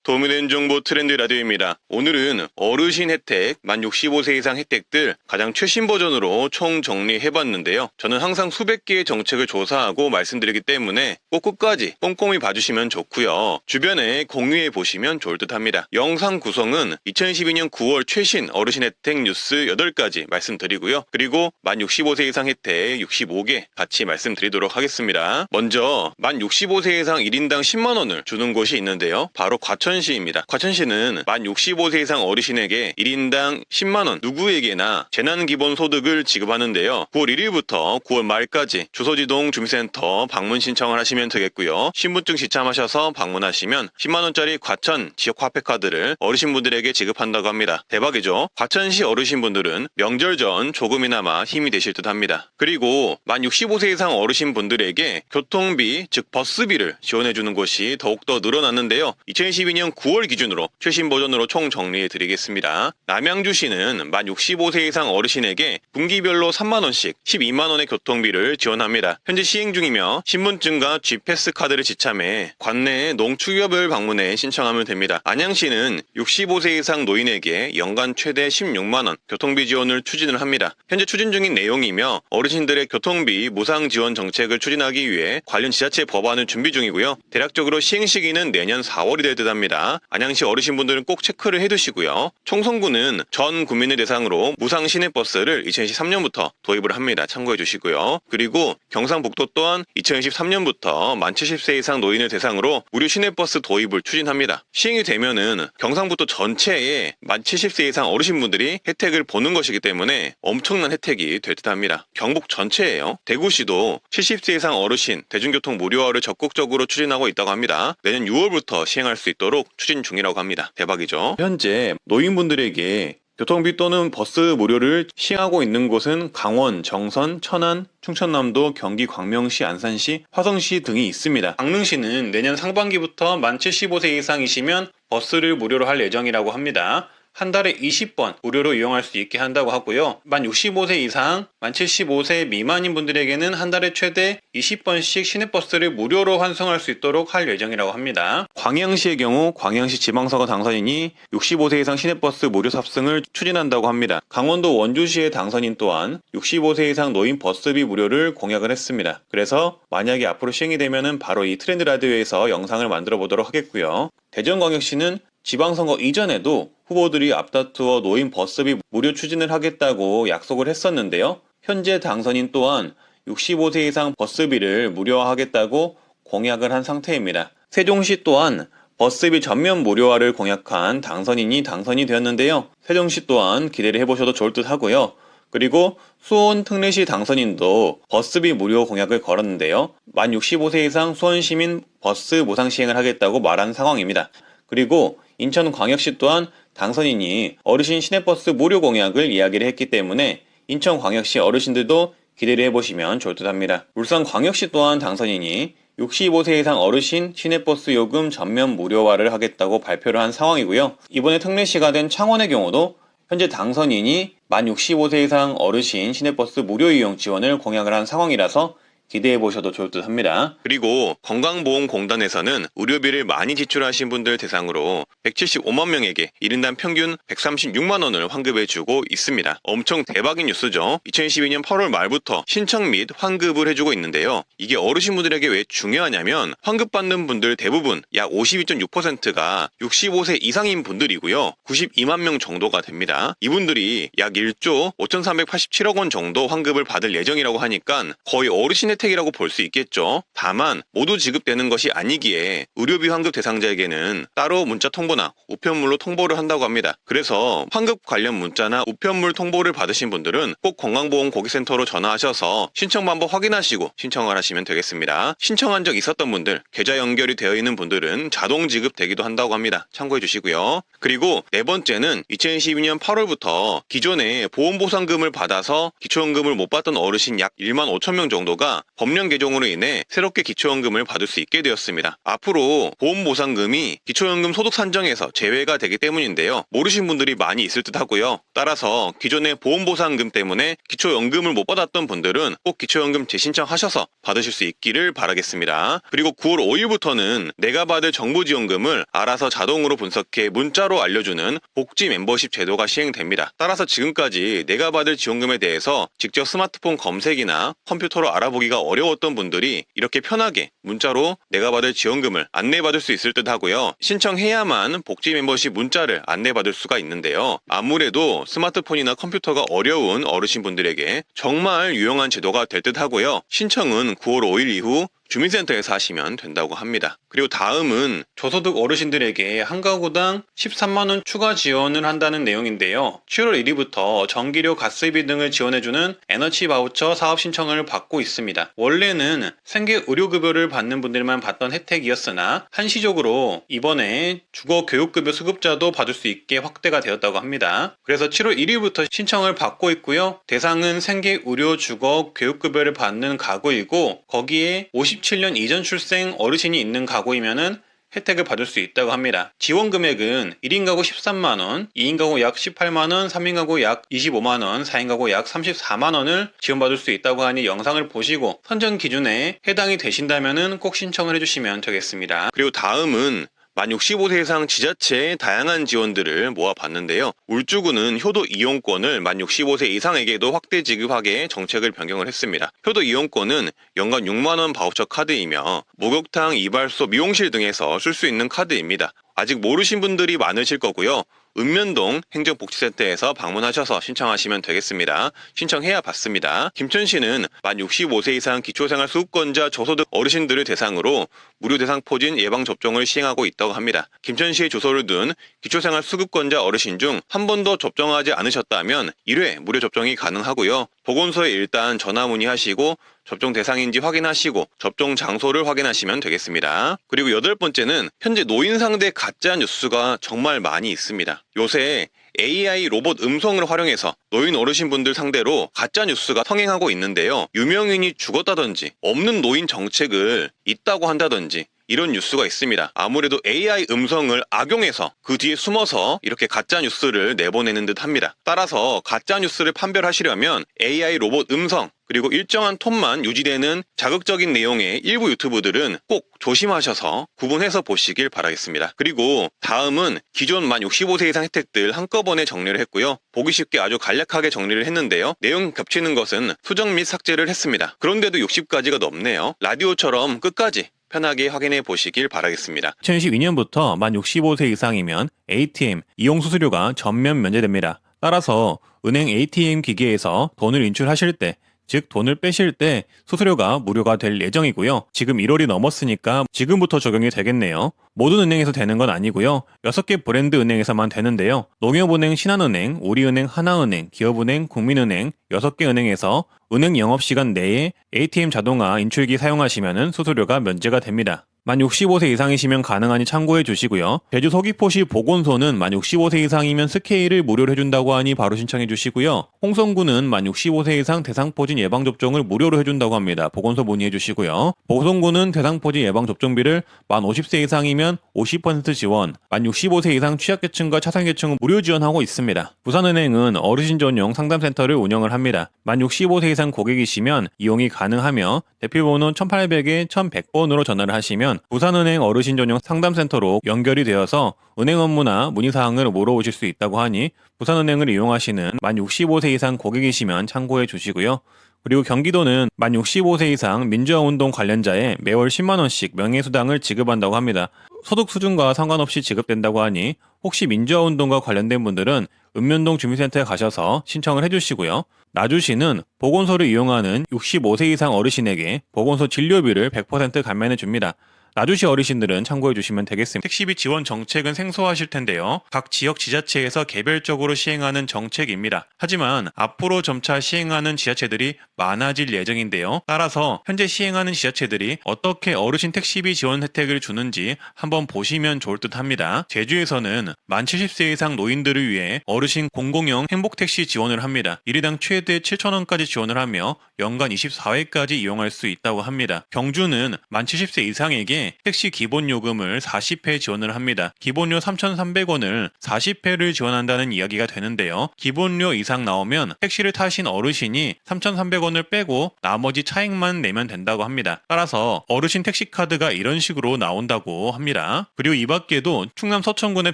도움이 되는 정보 트렌드 라디오입니다. 오늘은 어르신 혜택, 만 65세 이상 혜택들 가장 최신 버전으로 총 정리해봤는데요. 저는 항상 수백 개의 정책을 조사하고 말씀드리기 때문에 꼭 끝까지 꼼꼼히 봐주시면 좋고요. 주변에 공유해보시면 좋을 듯 합니다. 영상 구성은 2012년 9월 최신 어르신 혜택 뉴스 8가지 말씀드리고요. 그리고 만 65세 이상 혜택 65개 같이 말씀드리도록 하겠습니다. 먼저 만 65세 이상 1인당 10만원을 주는 곳이 있는데요. 바로 과천시입니다. 과천시는 만 65세 이상 어르신에게 1인당 10만원 누구에게나 재난기본소득을 지급하는데요. 9월 1일부터 9월 말까지 주소지동 주민센터 방문 신청을 하시면 되겠고요. 신분증 지참하셔서 방문하시면 10만원짜리 과천 지역 화폐카드를 어르신분들에게 지급한다고 합니다. 대박이죠? 과천시 어르신분들은 명절 전 조금이나마 힘이 되실 듯 합니다. 그리고 만 65세 이상 어르신분들에게 교통비, 즉 버스비를 지원해주는 곳이 더욱더 늘어났는데요. 2012년 9월 기준으로 최신 버전으로 총 정리해드리겠습니다. 남양주시는 만 65세 이상 어르신에게 분기별로 3만원씩 12만원의 교통비를 지원합니다. 현재 시행 중이며 신분증과 G패스 카드를 지참해 관내 농축협을 방문해 신청하면 됩니다. 안양시는 65세 이상 노인에게 연간 최대 16만원 교통비 지원을 추진을 합니다. 현재 추진 중인 내용이며 어르신들의 교통비 무상 지원 정책을 추진하기 위해 관련 지자체 법안을 준비 중이고요. 대략적으로 시행 시기는 내년 4월이 될 듯 합니다. 안양시 어르신분들은 꼭 체크를 해두시고요. 총선구는 전 국민을 대상으로 무상 시내버스를 2023년부터 도입을 합니다. 참고해 주시고요. 그리고 경상북도 또한 2023년부터 만 70세 이상 노인을 대상으로 무료 시내버스 도입을 추진합니다. 시행이 되면은 경상북도 전체에 만 70세 이상 어르신분들이 혜택을 보는 것이기 때문에 엄청난 혜택이 될 듯 합니다. 경북 전체예요. 대구시도 70세 이상 어르신 대중교통 무료화를 적극적으로 추진하고 있다고 합니다. 내년 6월부터 시행할 수 있도록 추진 중이라고 합니다. 대박이죠. 현재 노인분들에게 교통비 또는 버스 무료를 시행하고 있는 곳은 강원, 정선, 천안, 충청남도, 경기 광명시, 안산시, 화성시 등이 있습니다. 강릉시는 내년 상반기부터 만 75세 이상이시면 버스를 무료로 할 예정이라고 합니다. 한 달에 20번 무료로 이용할 수 있게 한다고 하고요. 만 65세 이상, 만 75세 미만인 분들에게는 한 달에 최대 20번씩 시내버스를 무료로 환승할 수 있도록 할 예정이라고 합니다. 광양시의 경우 광양시 지방선거 당선인이 65세 이상 시내버스 무료 탑승을 추진한다고 합니다. 강원도 원주시의 당선인 또한 65세 이상 노인 버스비 무료를 공약을 했습니다. 그래서 만약에 앞으로 시행이 되면은 바로 이 트렌드 라디오에서 영상을 만들어 보도록 하겠고요. 대전광역시는 지방선거 이전에도 후보들이 앞다투어 노인 버스비 무료 추진을 하겠다고 약속을 했었는데요. 현재 당선인 또한 65세 이상 버스비를 무료화하겠다고 공약을 한 상태입니다. 세종시 또한 버스비 전면 무료화를 공약한 당선인이 당선이 되었는데요. 세종시 또한 기대를 해보셔도 좋을 듯 하고요. 그리고 수원 특례시 당선인도 버스비 무료 공약을 걸었는데요. 만 65세 이상 수원시민 버스 무상 시행을 하겠다고 말한 상황입니다. 그리고 인천광역시 또한 당선인이 어르신 시내버스 무료 공약을 이야기를 했기 때문에 인천광역시 어르신들도 기대를 해보시면 좋을 듯 합니다. 울산광역시 또한 당선인이 65세 이상 어르신 시내버스 요금 전면 무료화를 하겠다고 발표를 한 상황이고요. 이번에 특례시가 된 창원의 경우도 현재 당선인이 만 65세 이상 어르신 시내버스 무료 이용 지원을 공약을 한 상황이라서 기대해보셔도 좋을 듯 합니다. 그리고 건강보험공단에서는 의료비를 많이 지출하신 분들 대상으로 175만 명에게 1인당 평균 136만원을 환급해주고 있습니다. 엄청 대박인 뉴스죠. 2012년 8월 말부터 신청 및 환급을 해주고 있는데요. 이게 어르신분들에게 왜 중요하냐면 환급받는 분들 대부분 약 52.6%가 65세 이상인 분들이고요. 92만 명 정도가 됩니다. 이분들이 약 1조 5,387억 원 정도 환급을 받을 예정이라고 하니까 거의 어르신 혜택이라고 볼 수 있겠죠. 다만 모두 지급되는 것이 아니기에 의료비 환급 대상자에게는 따로 문자 통보나 우편물로 통보를 한다고 합니다. 그래서 환급 관련 문자나 우편물 통보를 받으신 분들은 꼭 건강보험고객센터로 전화하셔서 신청 방법 확인하시고 신청을 하시면 되겠습니다. 신청한 적 있었던 분들, 계좌 연결이 되어 있는 분들은 자동 지급되기도 한다고 합니다. 참고해 주시고요. 그리고 네 번째는 2012년 8월부터 기존에 보험보상금을 받아서 기초연금을 못 받던 어르신 약 1만 5천 명 정도가 법령 개정으로 인해 새롭게 기초연금을 받을 수 있게 되었습니다. 앞으로 보험보상금이 기초연금 소득 산정에서 제외가 되기 때문인데요. 모르신 분들이 많이 있을 듯 하고요. 따라서 기존의 보험보상금 때문에 기초연금을 못 받았던 분들은 꼭 기초연금 재신청하셔서 받으실 수 있기를 바라겠습니다. 그리고 9월 5일부터는 내가 받을 정부지원금을 알아서 자동으로 분석해 문자로 알려주는 복지 멤버십 제도가 시행됩니다. 따라서 지금까지 내가 받을 지원금에 대해서 직접 스마트폰 검색이나 컴퓨터로 알아보기가 어려웠던 분들이 이렇게 편하게 문자로 내가 받을 지원금을 안내받을 수 있을 듯 하고요. 신청해야만 복지 멤버십 문자를 안내받을 수가 있는데요. 아무래도 스마트폰이나 컴퓨터가 어려운 어르신분들에게 정말 유용한 제도가 될 듯 하고요. 신청은 9월 5일 이후 주민센터에서 하시면 된다고 합니다. 그리고 다음은 저소득 어르신들에게 한 가구당 13만원 추가 지원을 한다는 내용인데요. 7월 1일부터 전기료, 가스비 등을 지원해주는 에너지 바우처 사업 신청을 받고 있습니다. 원래는 생계 의료급여를 받는 분들만 받던 혜택이었으나 한시적으로 이번에 주거교육급여 수급자도 받을 수 있게 확대가 되었다고 합니다. 그래서 7월 1일부터 신청을 받고 있고요. 대상은 생계 의료 주거 교육급여를 받는 가구이고 거기에 57년 이전 출생 어르신이 있는 가구이면은 혜택을 받을 수 있다고 합니다. 지원 금액은 1인 가구 13만원, 2인 가구 약 18만원, 3인 가구 약 25만원, 4인 가구 약 34만원을 지원받을 수 있다고 하니 영상을 보시고 선정 기준에 해당이 되신다면은 꼭 신청을 해주시면 되겠습니다. 그리고 다음은 만 65세 이상 지자체의 다양한 지원들을 모아봤는데요. 울주군은 효도 이용권을 만 65세 이상에게도 확대 지급하게 정책을 변경을 했습니다. 효도 이용권은 연간 6만원 바우처 카드이며 목욕탕, 이발소, 미용실 등에서 쓸 수 있는 카드입니다. 아직 모르신 분들이 많으실 거고요. 읍면동 행정복지센터에서 방문하셔서 신청하시면 되겠습니다. 신청해야 받습니다. 김천시는 만 65세 이상 기초생활수급권자 저소득 어르신들을 대상으로 무료 대상포진 예방접종을 시행하고 있다고 합니다. 김천시에 주소를 둔 기초생활수급권자 어르신 중 한 번도 접종하지 않으셨다면 1회 무료 접종이 가능하고요. 보건소에 일단 전화 문의하시고 접종 대상인지 확인하시고 접종 장소를 확인하시면 되겠습니다. 그리고 8번째는 현재 노인 상대 가짜 뉴스가 정말 많이 있습니다. 요새 AI 로봇 음성을 활용해서 노인 어르신분들 상대로 가짜 뉴스가 성행하고 있는데요. 유명인이 죽었다든지 없는 노인 정책을 있다고 한다든지 이런 뉴스가 있습니다. 아무래도 AI 음성을 악용해서 그 뒤에 숨어서 이렇게 가짜 뉴스를 내보내는 듯 합니다. 따라서 가짜 뉴스를 판별하시려면 AI 로봇 음성 그리고 일정한 톤만 유지되는 자극적인 내용의 일부 유튜브들은 꼭 조심하셔서 구분해서 보시길 바라겠습니다. 그리고 다음은 기존 만 65세 이상 혜택들 한꺼번에 정리를 했고요. 보기 쉽게 아주 간략하게 정리를 했는데요. 내용 겹치는 것은 수정 및 삭제를 했습니다. 그런데도 60가지가 넘네요. 라디오처럼 끝까지 편하게 확인해 보시길 바라겠습니다. 2012년부터 만 65세 이상이면 ATM 이용 수수료가 전면 면제됩니다. 따라서 은행 ATM 기기에서 돈을 인출하실 때 즉 돈을 빼실 때 수수료가 무료가 될 예정이고요. 지금 1월이 넘었으니까 지금부터 적용이 되겠네요. 모든 은행에서 되는 건 아니고요. 6개 브랜드 은행에서만 되는데요. 농협은행, 신한은행, 우리은행, 하나은행, 기업은행, 국민은행 6개 은행에서 은행 영업시간 내에 ATM 자동화 인출기 사용하시면 수수료가 면제가 됩니다. 만 65세 이상이시면 가능하니 참고해 주시고요. 제주 서귀포시 보건소는 만 65세 이상이면 스케일을 무료로 해준다고 하니 바로 신청해 주시고요. 홍성구는 만 65세 이상 대상포진 예방접종을 무료로 해준다고 합니다. 보건소 문의해 주시고요. 보성구는 대상포진 예방접종비를 만 50세 이상이면 50% 지원, 만 65세 이상 취약계층과 차상계층은 무료 지원하고 있습니다. 부산은행은 어르신 전용 상담센터를 운영을 합니다. 만 65세 이상 고객이시면 이용이 가능하며 대표번호 1800에 1100번으로 전화를 하시면 부산은행 어르신 전용 상담센터로 연결이 되어서 은행 업무나 문의사항을 물어보실 수 있다고 하니 부산은행을 이용하시는 만 65세 이상 고객이시면 참고해 주시고요. 그리고 경기도는 만 65세 이상 민주화운동 관련자에 매월 10만원씩 명예수당을 지급한다고 합니다. 소득 수준과 상관없이 지급된다고 하니 혹시 민주화운동과 관련된 분들은 읍면동 주민센터에 가셔서 신청을 해주시고요. 나주시는 보건소를 이용하는 65세 이상 어르신에게 보건소 진료비를 100% 감면해 줍니다. 나주시 어르신들은 참고해 주시면 되겠습니다. 택시비 지원 정책은 생소하실 텐데요. 각 지역 지자체에서 개별적으로 시행하는 정책입니다. 하지만 앞으로 점차 시행하는 지자체들이 많아질 예정인데요. 따라서 현재 시행하는 지자체들이 어떻게 어르신 택시비 지원 혜택을 주는지 한번 보시면 좋을 듯 합니다. 제주에서는 만 70세 이상 노인들을 위해 어르신 공공형 행복택시 지원을 합니다. 1인당 최대 7,000원까지 지원을 하며 연간 24회까지 이용할 수 있다고 합니다. 경주는 만 70세 이상에게 택시 기본요금을 40회 지원을 합니다. 기본료 3,300원을 40회를 지원한다는 이야기가 되는데요. 기본료 이상 나오면 택시를 타신 어르신이 3,300원을 빼고 나머지 차액만 내면 된다고 합니다. 따라서 어르신 택시카드가 이런 식으로 나온다고 합니다. 그리고 이 밖에도 충남 서천군의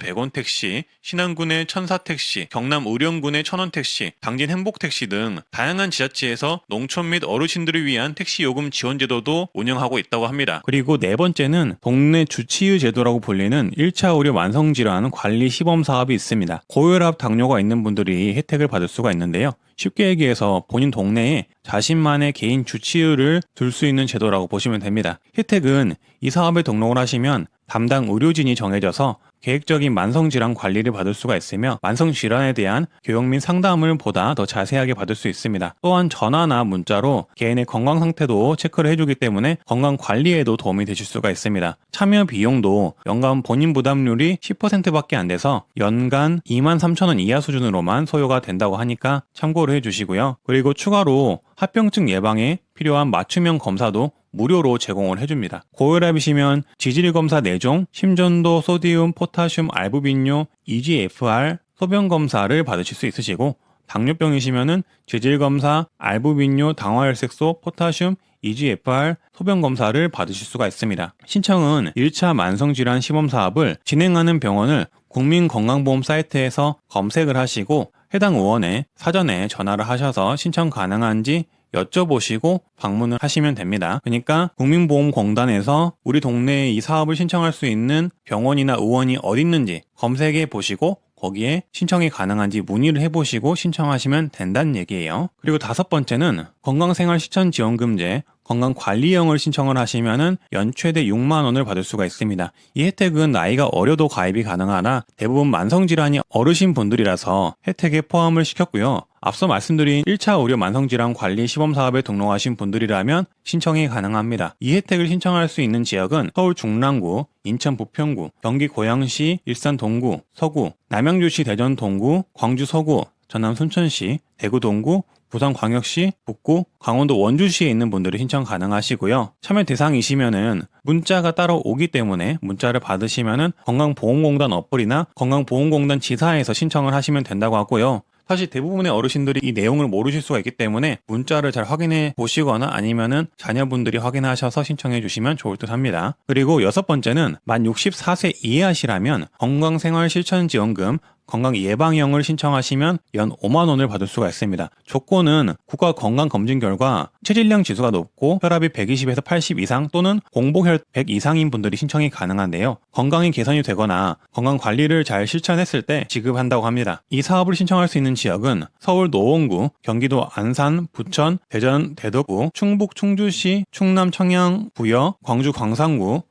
100원 택시, 신안군의 천사택시, 경남 의령군의 1,000원 택시, 당진 행복택시 등 다양한 지자체에서 농촌 및 어르신들을 위한 택시 요금 지원 제도도 운영하고 있다고 합니다. 그리고 네 번째는 동네 주치의 제도라고 불리는 1차 의료 만성질환 관리 시범 사업이 있습니다. 고혈압, 당뇨가 있는 분들이 혜택을 받을 수가 있는데요. 쉽게 얘기해서 본인 동네에 자신만의 개인 주치의를 둘 수 있는 제도라고 보시면 됩니다. 혜택은 이 사업에 등록을 하시면 담당 의료진이 정해져서 계획적인 만성질환 관리를 받을 수가 있으며 만성질환에 대한 교육 및 상담을 보다 더 자세하게 받을 수 있습니다. 또한 전화나 문자로 개인의 건강 상태도 체크를 해주기 때문에 건강 관리에도 도움이 되실 수가 있습니다. 참여 비용도 연간 본인 부담률이 10%밖에 안 돼서 연간 23,000원 이하 수준으로만 소요가 된다고 하니까 참고를 해주시고요. 그리고 추가로 합병증 예방에 필요한 맞춤형 검사도 무료로 제공을 해줍니다. 고혈압이시면 지질검사 4종, 심전도, 소디움, 포타슘, 알부민뇨, EGFR, 소변검사를 받으실 수 있으시고 당뇨병이시면은 지질검사, 알부민뇨, 당화혈색소, 포타슘, EGFR, 소변검사를 받으실 수가 있습니다. 신청은 1차 만성질환 시범사업을 진행하는 병원을 국민건강보험 사이트에서 검색을 하시고 해당 의원에 사전에 전화를 하셔서 신청 가능한지 여쭤보시고 방문을 하시면 됩니다. 그러니까 국민보험공단에서 우리 동네에 이 사업을 신청할 수 있는 병원이나 의원이 어디 있는지 검색해 보시고 거기에 신청이 가능한지 문의를 해보시고 신청하시면 된다는 얘기예요. 그리고 5번째는 건강생활실천지원금제 건강관리형을 신청을 하시면은 연 최대 6만 원을 받을 수가 있습니다. 이 혜택은 나이가 어려도 가입이 가능하나 대부분 만성질환이 어르신 분들이라서 혜택에 포함을 시켰고요. 앞서 말씀드린 1차 의료 만성질환 관리 시범사업에 등록하신 분들이라면 신청이 가능합니다. 이 혜택을 신청할 수 있는 지역은 서울 중랑구, 인천 부평구, 경기 고양시, 일산 동구, 서구, 남양주시 대전 동구, 광주 서구, 전남 순천시, 대구 동구, 부산 광역시, 북구, 강원도 원주시에 있는 분들이 신청 가능하시고요. 참여 대상이시면은 문자가 따로 오기 때문에 문자를 받으시면은 건강보험공단 어플이나 건강보험공단 지사에서 신청을 하시면 된다고 하고요. 사실 대부분의 어르신들이 이 내용을 모르실 수가 있기 때문에 문자를 잘 확인해 보시거나 아니면은 자녀분들이 확인하셔서 신청해 주시면 좋을 듯 합니다. 그리고 6번째는 만 64세 이하시라면 건강생활실천지원금 건강예방형을 신청하시면 연 5만 원을 받을 수가 있습니다. 조건은 국가건강검진 결과 체질량 지수가 높고 혈압이 120에서 80 이상 또는 공복혈 100 이상인 분들이 신청이 가능한데요. 건강이 개선이 되거나 건강관리를 잘 실천했을 때 지급한다고 합니다. 이 사업을 신청할 수 있는 지역은 서울 노원구, 경기도 안산, 부천, 대전, 대덕구, 충북 충주시, 충남 청양, 부여, 광주 광산구,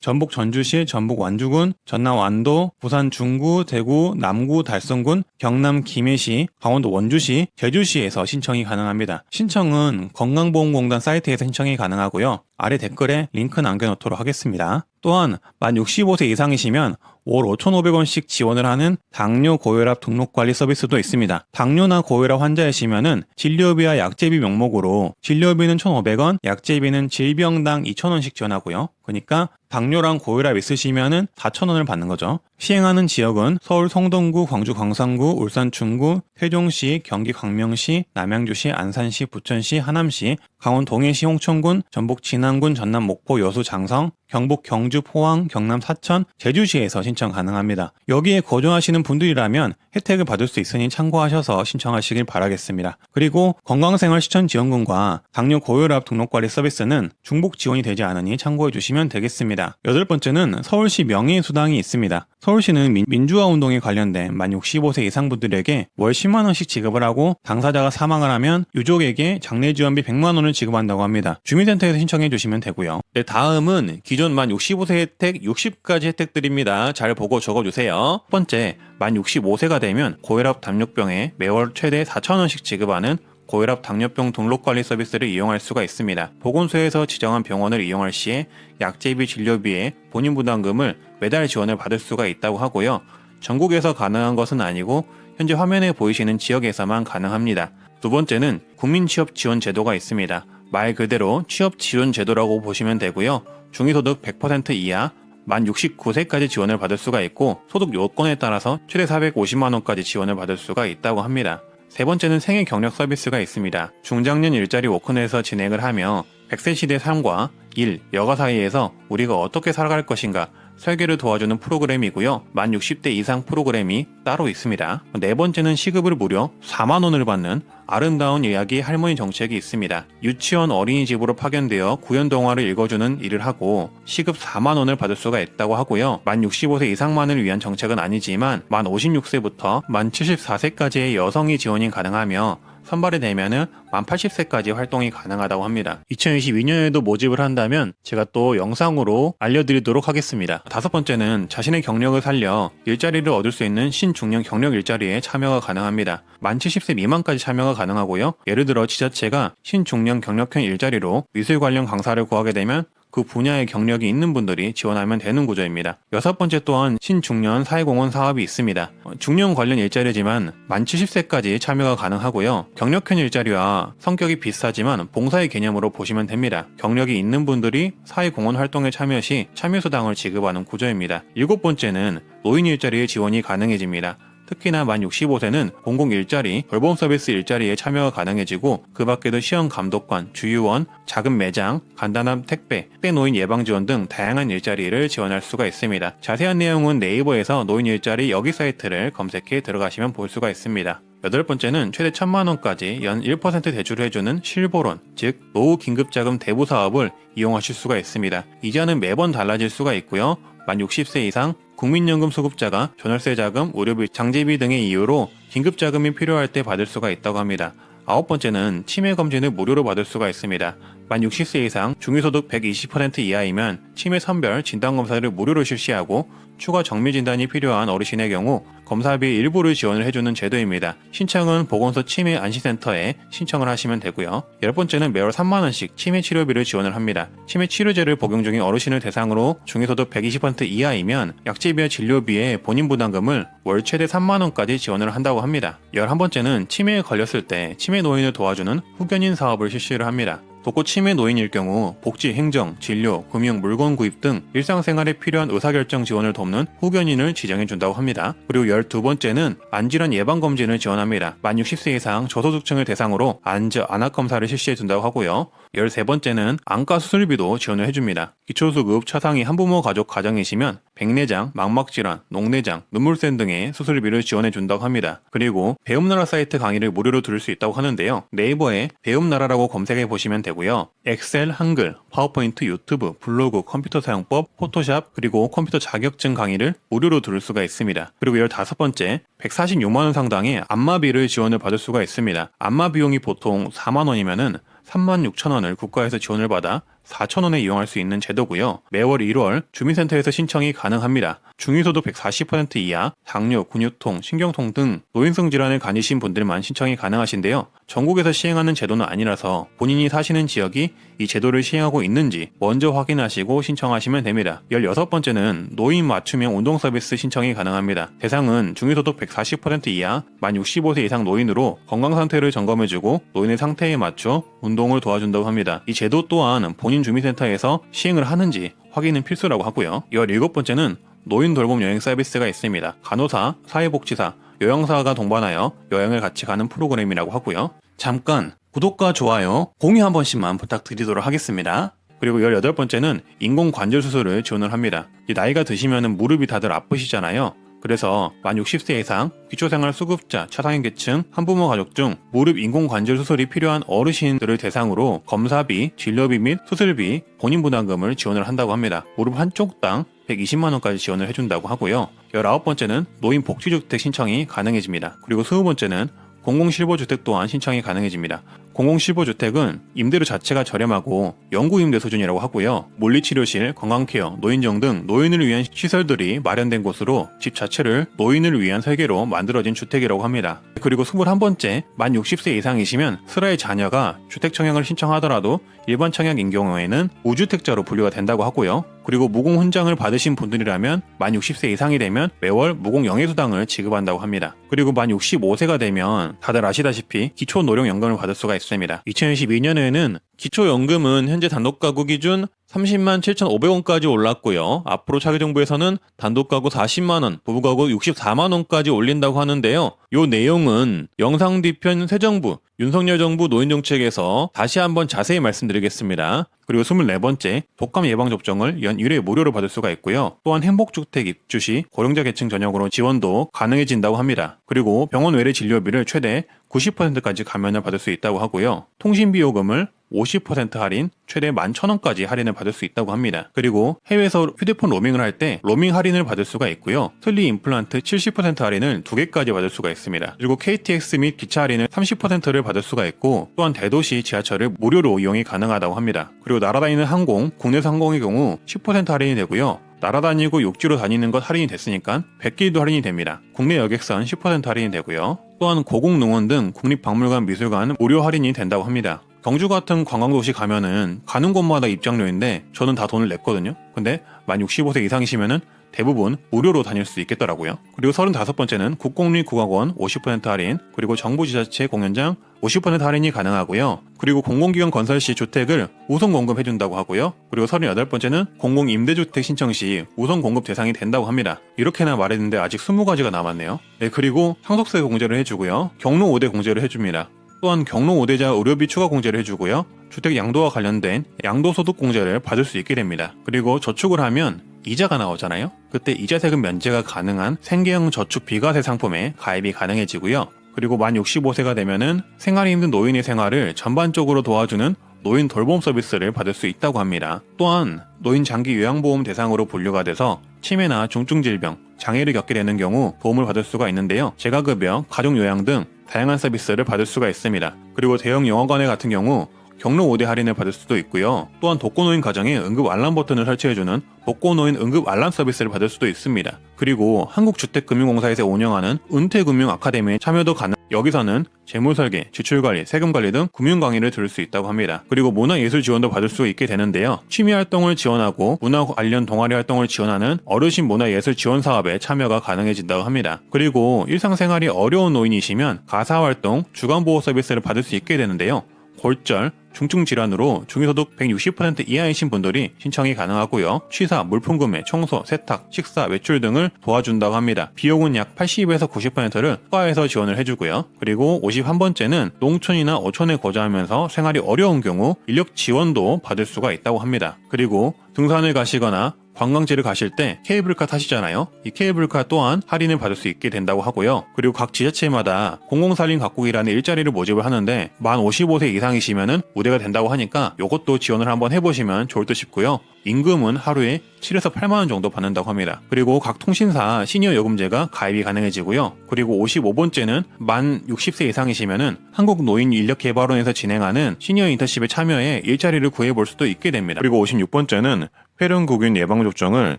전북 전주시, 전북 완주군, 전남 완도, 부산 중구, 대구, 남구, 달성군, 경남 김해시, 강원도 원주시, 제주시에서 신청이 가능합니다. 신청은 건강보험공단 사이트에서 신청이 가능하고요. 아래 댓글에 링크 남겨놓도록 하겠습니다. 또한 만 65세 이상이시면 월 5,500원씩 지원을 하는 당뇨 고혈압 등록관리 서비스도 있습니다. 당뇨나 고혈압 환자이시면은 진료비와 약제비 명목으로 진료비는 1,500원, 약제비는 질병당 2,000원씩 지원하고요. 그러니까 당뇨랑 고혈압 있으시면은 4,000원을 받는 거죠. 시행하는 지역은 서울 성동구, 광주 광산구, 울산 충구, 세종시, 경기 광명시, 남양주시, 안산시, 부천시, 하남시, 강원 동해시, 홍천군, 전북 진안군, 전남 목포, 여수, 장성, 경북 경주, 포항, 경남 사천, 제주시에서 신청 가능합니다. 여기에 거주하시는 분들이라면 혜택을 받을 수 있으니 참고하셔서 신청하시길 바라겠습니다. 그리고 건강생활실천지원금과 당뇨 고혈압 등록관리 서비스는 중복 지원이 되지 않으니 참고해 주시면 되겠습니다. 8번째는 서울시 명예수당이 있습니다. 서울시는 민주화 운동에 관련된 만 65세 이상 분들에게 월 10만 원씩 지급을 하고 당사자가 사망을 하면 유족에게 장례지원비 100만 원을 지급한다고 합니다. 주민센터에서 신청해 주시면 되고요. 다음은 기존 기존 만 65세 혜택 60가지 혜택들입니다. 잘 보고 적어주세요. 첫 번째, 만 65세가 되면 고혈압 당뇨병에 매월 최대 4,000원씩 지급하는 고혈압 당뇨병 등록관리 서비스를 이용할 수가 있습니다. 보건소에서 지정한 병원을 이용할 시에 약제비 진료비에 본인 부담금을 매달 지원을 받을 수가 있다고 하고요. 전국에서 가능한 것은 아니고 현재 화면에 보이시는 지역에서만 가능합니다. 두 번째는 국민취업지원제도가 있습니다. 말 그대로 취업지원제도라고 보시면 되고요. 중위소득 100% 이하 만 69세까지 지원을 받을 수가 있고 소득 요건에 따라서 최대 450만원까지 지원을 받을 수가 있다고 합니다. 세 번째는 생애 경력 서비스가 있습니다. 중장년 일자리 워크넷에서 진행을 하며 100세 시대 삶과 일, 여가 사이에서 우리가 어떻게 살아갈 것인가 설계를 도와주는 프로그램이고요. 만 60대 이상 프로그램이 따로 있습니다. 네 번째는 시급을 무려 4만원을 받는 아름다운 이야기 할머니 정책이 있습니다. 유치원 어린이집으로 파견되어 구연동화를 읽어주는 일을 하고 시급 4만원을 받을 수가 있다고 하고요. 만 65세 이상만을 위한 정책은 아니지만 만 56세부터 만 74세까지의 여성이 지원이 가능하며 선발이 되면은 만 80세까지 활동이 가능하다고 합니다. 2022년에도 모집을 한다면 제가 또 영상으로 알려드리도록 하겠습니다. 다섯 번째는 자신의 경력을 살려 일자리를 얻을 수 있는 신중년 경력 일자리에 참여가 가능합니다. 만 70세 미만까지 참여가 가능하고요. 예를 들어 지자체가 신중년 경력형 일자리로 미술 관련 강사를 구하게 되면 그 분야의 경력이 있는 분들이 지원하면 되는 구조입니다. 여섯 번째 또한 신중년 사회공헌 사업이 있습니다. 중년 관련 일자리지만 만 70세까지 참여가 가능하고요. 경력형 일자리와 성격이 비슷하지만 봉사의 개념으로 보시면 됩니다. 경력이 있는 분들이 사회공헌 활동에 참여 시 참여수당을 지급하는 구조입니다. 일곱 번째는 노인 일자리의 지원이 가능해집니다. 특히나 만 65세는 공공 일자리, 돌봄 서비스 일자리에 참여가 가능해지고 그 밖에도 시험 감독관, 주유원, 작은 매장, 간단한 택배, 노인 예방 지원 등 다양한 일자리를 지원할 수가 있습니다. 자세한 내용은 네이버에서 노인 일자리 여기 사이트를 검색해 들어가시면 볼 수가 있습니다. 여덟 번째는 최대 1,000만원까지 연 1% 대출을 해주는 실보론, 즉 노후 긴급자금 대부 사업을 이용하실 수가 있습니다. 이자는 매번 달라질 수가 있고요. 만 60세 이상 국민연금 수급자가 전월세 자금, 의료비, 장제비 등의 이유로 긴급자금이 필요할 때 받을 수가 있다고 합니다. 아홉 번째는 치매 검진을 무료로 받을 수가 있습니다. 만 60세 이상 중위소득 120% 이하이면 치매 선별 진단검사를 무료로 실시하고 추가 정밀 진단이 필요한 어르신의 경우 검사비 일부를 지원을 해주는 제도입니다. 신청은 보건소 치매 안심센터에 신청을 하시면 되고요. 열 번째는 매월 3만원씩 치매 치료비를 지원을 합니다. 치매 치료제를 복용 중인 어르신을 대상으로 중위소득 120% 이하이면 약제비와 진료비에 본인 부담금을 월 최대 3만원까지 지원을 한다고 합니다. 11번째는 치매에 걸렸을 때 치매 노인을 도와주는 후견인 사업을 실시를 합니다. 독고 치매 노인일 경우 복지, 행정, 진료, 금융, 물건 구입 등 일상생활에 필요한 의사결정 지원을 돕는 후견인을 지정해준다고 합니다. 그리고 12번째는 안질환 예방검진을 지원합니다. 만 60세 이상 저소득층을 대상으로 안악검사를 실시해준다고 하고요. 13번째는 안과 수술비도 지원을 해줍니다. 기초수급 차상위 한부모 가족 가정이시면 백내장, 망막질환, 녹내장, 눈물샘 등의 수술비를 지원해준다고 합니다. 그리고 배움나라 사이트 강의를 무료로 들을 수 있다고 하는데요. 네이버에 배움나라라고 검색해보시면 되고요. 엑셀, 한글, 파워포인트, 유튜브, 블로그, 컴퓨터 사용법, 포토샵, 그리고 컴퓨터 자격증 강의를 무료로 들을 수가 있습니다. 그리고 15번째, 146만원 상당의 안마비를 지원을 받을 수가 있습니다. 안마 비용이 보통 4만원이면은 36,000원을 국가에서 지원을 받아 4,000원에 이용할 수 있는 제도고요. 매월 1월 주민센터에서 신청이 가능합니다. 중위소득 140% 이하, 당뇨, 근육통, 신경통 등 노인성 질환을 가지신 분들만 신청이 가능하신데요. 전국에서 시행하는 제도는 아니라서 본인이 사시는 지역이 이 제도를 시행하고 있는지 먼저 확인하시고 신청하시면 됩니다. 16번째는 노인 맞춤형 운동 서비스 신청이 가능합니다. 대상은 중위소득 140% 이하, 만 65세 이상 노인으로 건강 상태를 점검해주고 노인의 상태에 맞춰 운동을 도와준다고 합니다. 이 제도 또한 본인 주민센터에서 시행을 하는지 확인은 필수라고 하고요. 17번째는 노인 돌봄 여행 서비스가 있습니다. 간호사, 사회복지사, 요양사가 동반하여 여행을 같이 가는 프로그램이라고 하고요. 잠깐 구독과 좋아요, 공유 한 번씩만 부탁드리도록 하겠습니다. 그리고 18번째는 인공관절 수술을 지원을 합니다. 나이가 드시면 무릎이 다들 아프시잖아요. 그래서 만 60세 이상, 기초생활 수급자, 차상위 계층, 한부모 가족 중 무릎 인공관절 수술이 필요한 어르신들을 대상으로 검사비, 진료비 및 수술비, 본인 부담금을 지원을 한다고 합니다. 무릎 한쪽당 120만원까지 지원을 해준다고 하고요. 19번째는 노인 복지주택 신청이 가능해집니다. 그리고 20번째는 공공실버주택 또한 신청이 가능해집니다. 공공실보주택은 임대료 자체가 저렴하고 영구임대 수준이라고 하고요. 물리치료실, 건강케어, 노인정 등 노인을 위한 시설들이 마련된 곳으로 집 자체를 노인을 위한 설계로 만들어진 주택이라고 합니다. 그리고 21번째, 만 60세 이상이시면 슬하의 자녀가 주택청약을 신청하더라도 일반 청약인 경우에는 무주택자로 분류가 된다고 하고요. 그리고 무공 훈장을 받으신 분들이라면 만 60세 이상이 되면 매월 무공 영예수당을 지급한다고 합니다. 그리고 만 65세가 되면 다들 아시다시피 기초노령연금을 받을 수가 있습니다. 2022년에는 기초연금은 현재 단독가구 기준 30만 7,500원까지 올랐고요. 앞으로 차기 정부에서는 단독가구 40만원, 부부가구 64만원까지 올린다고 하는데요. 이 내용은 영상 뒤편 새 정부, 윤석열 정부 노인정책에서 다시 한번 자세히 말씀드리겠습니다. 그리고 24번째, 독감 예방접종을 연 1회 무료로 받을 수가 있고요. 또한 행복주택 입주 시 고령자 계층 전역으로 지원도 가능해진다고 합니다. 그리고 병원 외래 진료비를 최대 90%까지 감면을 받을 수 있다고 하고요. 통신비요금을 50% 할인, 최대 11,000원까지 할인을 받을 수 있다고 합니다. 그리고 해외에서 휴대폰 로밍을 할 때 로밍 할인을 받을 수가 있고요. 슬리 임플란트 70% 할인을 2개까지 받을 수가 있습니다. 그리고 KTX 및 기차 할인을 30%를 받을 수가 있고 또한 대도시 지하철을 무료로 이용이 가능하다고 합니다. 그리고 날아다니는 항공, 국내에서 항공의 경우 10% 할인이 되고요. 날아다니고 육지로 다니는 것 할인이 됐으니까 100길도 할인이 됩니다. 국내 여객선 10% 할인이 되고요. 또한 고궁농원 등 국립박물관, 미술관 무료 할인이 된다고 합니다. 경주 같은 관광도시 가면은 가는 곳마다 입장료인데 저는 다 돈을 냈거든요. 근데 만 65세 이상이시면은 대부분 무료로 다닐 수 있겠더라고요. 그리고 35번째는 국공립국악원 50% 할인, 그리고 정부 지자체 공연장 50% 할인이 가능하고요. 그리고 공공기관 건설 시 주택을 우선 공급해준다고 하고요. 그리고 38번째는 공공임대주택 신청 시 우선 공급 대상이 된다고 합니다. 이렇게나 말했는데 아직 20가지가 남았네요. 네, 그리고 상속세 공제를 해주고요. 경로 5대 공제를 해줍니다. 또한 경로 5대자 의료비 추가 공제를 해주고요. 주택 양도와 관련된 양도소득 공제를 받을 수 있게 됩니다. 그리고 저축을 하면 이자가 나오잖아요. 그때 이자세금 면제가 가능한 생계형 저축 비과세 상품에 가입이 가능해지고요. 그리고 만 65세가 되면은 생활이 힘든 노인의 생활을 전반적으로 도와주는 노인 돌봄 서비스를 받을 수 있다고 합니다. 또한 노인 장기 요양보험 대상으로 분류가 돼서 치매나 중증질병, 장애를 겪게 되는 경우 도움을 받을 수가 있는데요. 재가급여, 가족요양 등 다양한 서비스를 받을 수가 있습니다. 그리고 대형 영화관에 같은 경우 경로 5대 할인을 받을 수도 있고요. 또한 독거노인 가정에 응급 알람 버튼을 설치해주는 독거노인 응급 알람 서비스를 받을 수도 있습니다. 그리고 한국주택금융공사에서 운영하는 은퇴금융 아카데미에 참여도 가능. 여기서는 재무설계, 지출관리, 세금관리 등 금융 강의를 들을 수 있다고 합니다. 그리고 문화예술 지원도 받을 수 있게 되는데요. 취미활동을 지원하고 문화 관련 동아리 활동을 지원하는 어르신 문화예술 지원 사업에 참여가 가능해진다고 합니다. 그리고 일상생활이 어려운 노인이시면 가사활동, 주간보호 서비스를 받을 수 있게 되는데요. 골절, 중증질환으로 중위소득 160% 이하이신 분들이 신청이 가능하고요. 취사, 물품구매, 청소, 세탁, 식사, 외출 등을 도와준다고 합니다. 비용은 약 80에서 90%를 국가에서 지원을 해주고요. 그리고 51번째는 농촌이나 어촌에 거주하면서 생활이 어려운 경우 인력 지원도 받을 수가 있다고 합니다. 그리고 등산을 가시거나 관광지를 가실 때 케이블카 타시잖아요. 이 케이블카 또한 할인을 받을 수 있게 된다고 하고요. 그리고 각 지자체마다 공공살림 가꾸기라는 일자리를 모집을 하는데 만 55세 이상이시면은 우대가 된다고 하니까 이것도 지원을 한번 해보시면 좋을 듯 싶고요. 임금은 하루에 7에서 8만원 정도 받는다고 합니다. 그리고 각 통신사 시니어 요금제가 가입이 가능해지고요. 그리고 55번째는 만 60세 이상이시면은 한국노인인력개발원에서 진행하는 시니어 인턴십에 참여해 일자리를 구해볼 수도 있게 됩니다. 그리고 56번째는 폐렴구균 예방접종을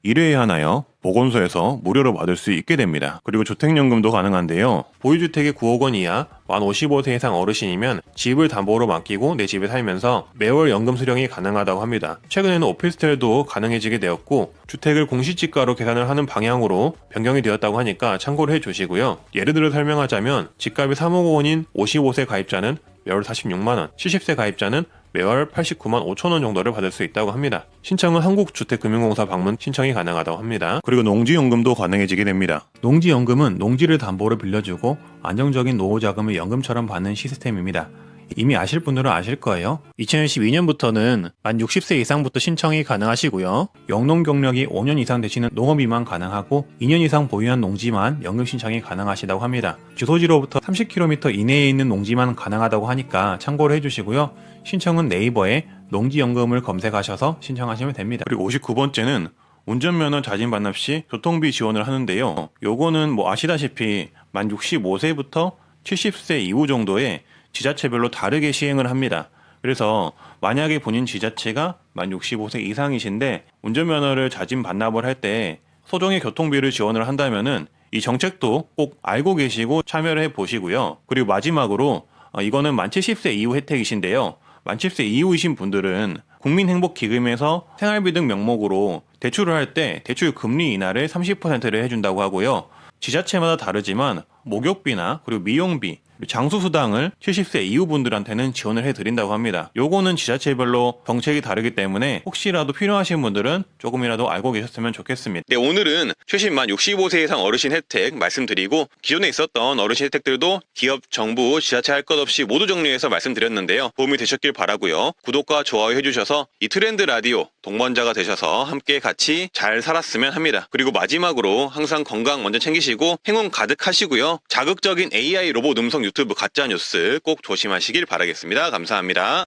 1회에 하나요 보건소에서 무료로 받을 수 있게 됩니다. 그리고 주택연금도 가능한데요. 보유주택의 9억 원 이하 만 55세 이상 어르신이면 집을 담보로 맡기고 내 집에 살면서 매월 연금 수령이 가능하다고 합니다. 최근에는 오피스텔도 가능해지게 되었고 주택을 공시지가로 계산을 하는 방향으로 변경이 되었다고 하니까 참고를 해주시고요. 예를 들어 설명하자면 집값이 3억 원인 55세 가입자는 매월 46만원, 70세 가입자는 매월 89만 5천원 정도를 받을 수 있다고 합니다. 신청은 한국주택금융공사 방문 신청이 가능하다고 합니다. 그리고 농지연금도 가능해지게 됩니다. 농지연금은 농지를 담보로 빌려주고 안정적인 노후자금을 연금처럼 받는 시스템입니다. 이미 아실 분들은 아실 거예요. 2012년부터는 만 60세 이상부터 신청이 가능하시고요. 영농 경력이 5년 이상 되시는 농업이만 가능하고 2년 이상 보유한 농지만 연금 신청이 가능하시다고 합니다. 주소지로부터 30km 이내에 있는 농지만 가능하다고 하니까 참고를 해주시고요. 신청은 네이버에 농지연금을 검색하셔서 신청하시면 됩니다. 그리고 59번째는 운전면허 자진 반납 시 교통비 지원을 하는데요. 요거는 아시다시피 만 65세부터 70세 이후 정도의 지자체별로 다르게 시행을 합니다. 그래서 만약에 본인 지자체가 만 65세 이상이신데 운전면허를 자진 반납을 할 때 소정의 교통비를 지원을 한다면은 이 정책도 꼭 알고 계시고 참여를 해 보시고요. 그리고 마지막으로 이거는 만 70세 이후 혜택이신데요. 만 70세 이후이신 분들은 국민행복기금에서 생활비 등 명목으로 대출을 할 때 대출 금리 인하를 30%를 해준다고 하고요. 지자체마다 다르지만 목욕비나 그리고 미용비, 장수수당을 70세 이후 분들한테는 지원을 해드린다고 합니다. 요거는 지자체별로 정책이 다르기 때문에 혹시라도 필요하신 분들은 조금이라도 알고 계셨으면 좋겠습니다. 네, 오늘은 최신 만 65세 이상 어르신 혜택 말씀드리고 기존에 있었던 어르신 혜택들도 기업, 정부, 지자체 할 것 없이 모두 정리해서 말씀드렸는데요. 도움이 되셨길 바라고요. 구독과 좋아요 해주셔서 이 트렌드 라디오 동반자가 되셔서 함께 같이 잘 살았으면 합니다. 그리고 마지막으로 항상 건강 먼저 챙기시고 행운 가득하시고요. 자극적인 AI 로봇 음성 유튜브 가짜뉴스 꼭 조심하시길 바라겠습니다. 감사합니다.